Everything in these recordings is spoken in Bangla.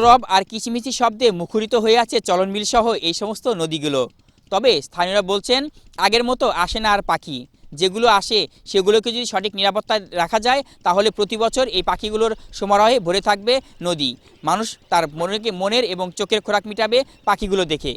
কলরব আর কিচিমিচি শব্দে মুখরিত হয়ে আছে চলনবিল সহ এই সমস্ত নদীগুলো। তবে স্থানীয়রা বলছেন আগের মতো আসে না আর পাখি। যেগুলো আসে সেগুলোকে যদি সঠিক নিরাপত্তায় রাখা যায় তাহলে প্রতি বছর এই পাখিগুলোর সমারোহে ভরে থাকবে নদী। মানুষ তার মনের এবং চোখের খোরাক মিটাবে পাখিগুলো দেখে।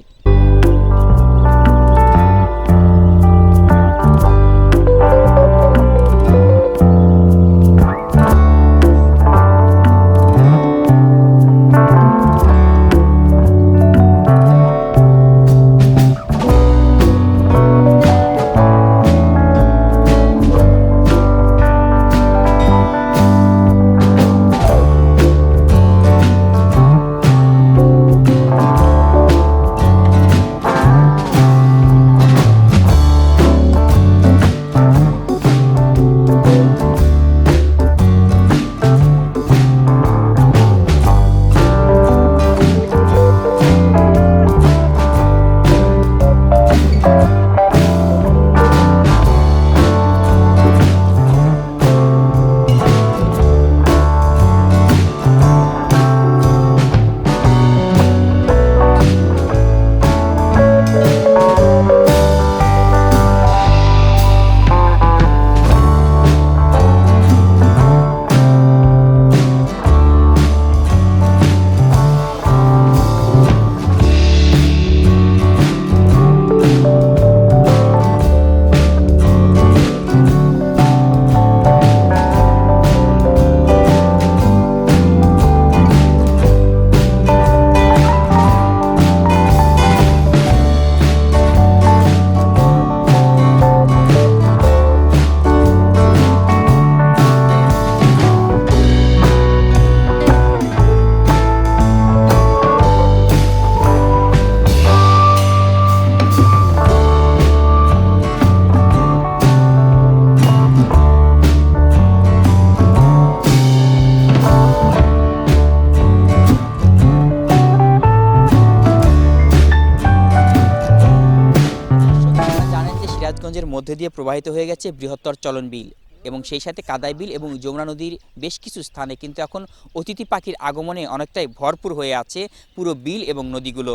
সিরাজগঞ্জের মধ্যে দিয়ে প্রবাহিত হয়ে গেছে বৃহত্তর চলন বিল এবং সেই সাথে কাদাই বিল এবং যমুনা নদীর বেশ কিছু স্থানে কিন্তু এখন অতিথি পাখির আগমনে অনেকটাই ভরপুর হয়ে আছে পুরো বিল এবং নদীগুলো।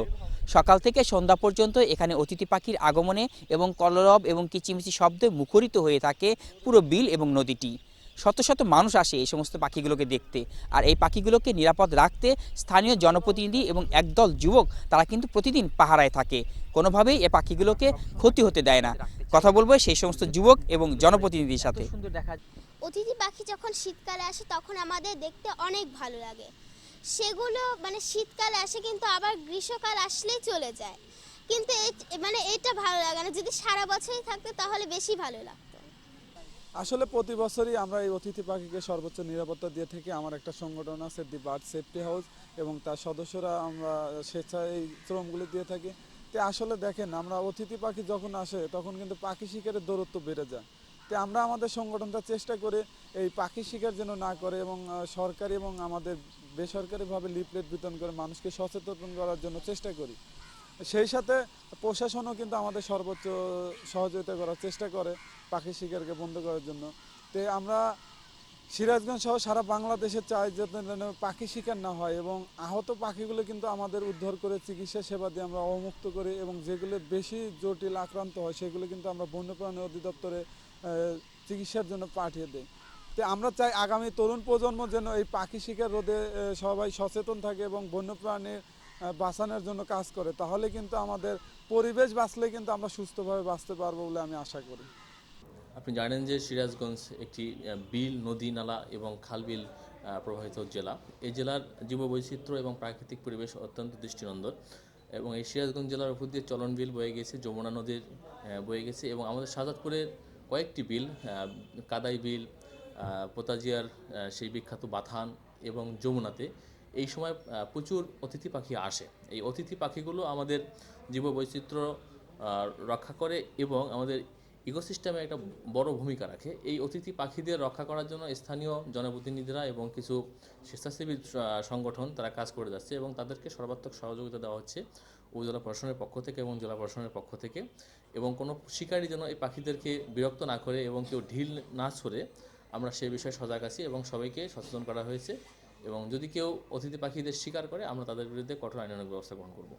সকাল থেকে সন্ধ্যা পর্যন্ত এখানে অতিথি পাখির আগমনে এবং কলরব এবং কিচিমিচি শব্দে মুখরিত হয়ে থাকে পুরো বিল এবং নদীটি। শত শত মানুষ আসে এই সমস্ত পাখিগুলোকে দেখতে, আর এই পাখিগুলোকে নিরাপদ রাখতে স্থানীয় জনপ্রতিনিধি এবং একদল যুবক তারা কিন্তু প্রতিদিন পাহারায় থাকে, কোনোভাবেই এই পাখিগুলোকে ক্ষতি হতে দেয় না। কথা বলবো সেই সমস্ত যুবক এবং জনপ্রতিনিধির সাথে। অতিথি পাখি যখন শীতকালে আসে তখন আমাদের দেখতে অনেক ভালো লাগে। সেগুলো শীতকালে আসে কিন্তু আবার গ্রীষ্মকাল আসলেই চলে যায়, কিন্তু এটা ভালো লাগে না। যদি সারা বছরই থাকতো তাহলে বেশি ভালো লাগতো। আসলে প্রতি বছরই আমরা এই অতিথি পাখিকে সর্বোচ্চ নিরাপত্তা দিয়ে থাকি। আমার একটা সংগঠন আছে দি বার্ড সেফটি হাউস, এবং তার সদস্যরা আমরা স্বেচ্ছায় এই শ্রমগুলি দিয়ে থাকি। তো আসলে দেখেন, আমরা অতিথি পাখি যখন আসে তখন কিন্তু পাখি শিকারের দূরত্ব বেড়ে যায়। তো আমরা আমাদের সংগঠনটা চেষ্টা করে এই পাখি শিকার যেন না করে, এবং সরকারি এবং আমাদের বেসরকারিভাবে লিফলেট বিতরণ করে মানুষকে সচেতন করার জন্য চেষ্টা করি। সেই সাথে প্রশাসনও কিন্তু আমাদের সর্বোচ্চ সহযোগিতা করার চেষ্টা করে পাখি শিকারকে বন্ধ করার জন্য। তো আমরা সিরাজগঞ্জ সহ সারা বাংলাদেশে চাই যাতে পাখি শিকার না হয়, এবং আহত পাখিগুলো কিন্তু আমাদের উদ্ধার করে চিকিৎসা সেবা দিয়ে আমরা অবমুক্ত করি, এবং যেগুলো বেশি জটিল আক্রান্ত হয় সেগুলো কিন্তু আমরা বন্যপ্রাণী অধিদপ্তরে চিকিৎসার জন্য পাঠিয়ে দিই। তো আমরা চাই আগামী তরুণ প্রজন্ম যেন এই পাখি শিকার রোধে সবাই সচেতন থাকে এবং বন্যপ্রাণীর বাঁচানোর জন্য কাজ করে। তাহলে কিন্তু আমাদের পরিবেশ বাঁচলে কিন্তু আমরা সুস্থভাবে বাঁচতে পারবো বলে আমি আশা করি। আপনি জানেন যে সিরাজগঞ্জ একটি বিল, নদী, নালা এবং খালবিল প্রবাহিত জেলা। এই জেলার জীববৈচিত্র্য এবং প্রাকৃতিক পরিবেশ অত্যন্ত দৃষ্টিনন্দন, এবং এই সিরাজগঞ্জ জেলার উপর দিয়ে চলন বিল বয়ে গেছে, যমুনা নদীর বয়ে গেছে, এবং আমাদের শাহজাদপুরের কয়েকটি বিল, কাদাই বিল, পোতাজিয়ার সেই বিখ্যাত বাথান এবং যমুনাতে এই সময় প্রচুর অতিথি পাখি আসে। এই অতিথি পাখিগুলো আমাদের জীববৈচিত্র্য রক্ষা করে এবং আমাদের ইকোসিস্টেমে একটা বড় ভূমিকা রাখে। এই অতিথি পাখিদের রক্ষা করার জন্য স্থানীয় জনপ্রতিনিধিরা এবং কিছু স্বেচ্ছাসেবী সংগঠন তারা কাজ করে যাচ্ছে, এবং তাদেরকে সর্বাত্মক সহযোগিতা দেওয়া হচ্ছে উপজেলা প্রশাসনের পক্ষ থেকে এবং জেলা প্রশাসনের পক্ষ থেকে। এবং কোনো শিকারী যেন এই পাখিদেরকে বিরক্ত না করে এবং কেউ ঢিল না ছড়ে, আমরা সে বিষয়ে সজাগ আছি এবং সবাইকে সচেতন করা হয়েছে। এবং যদি কেউ অতিথি পাখিদের শিকার করে আমরা তাদের বিরুদ্ধে কঠোর আইনানুগ ব্যবস্থা গ্রহণ করব।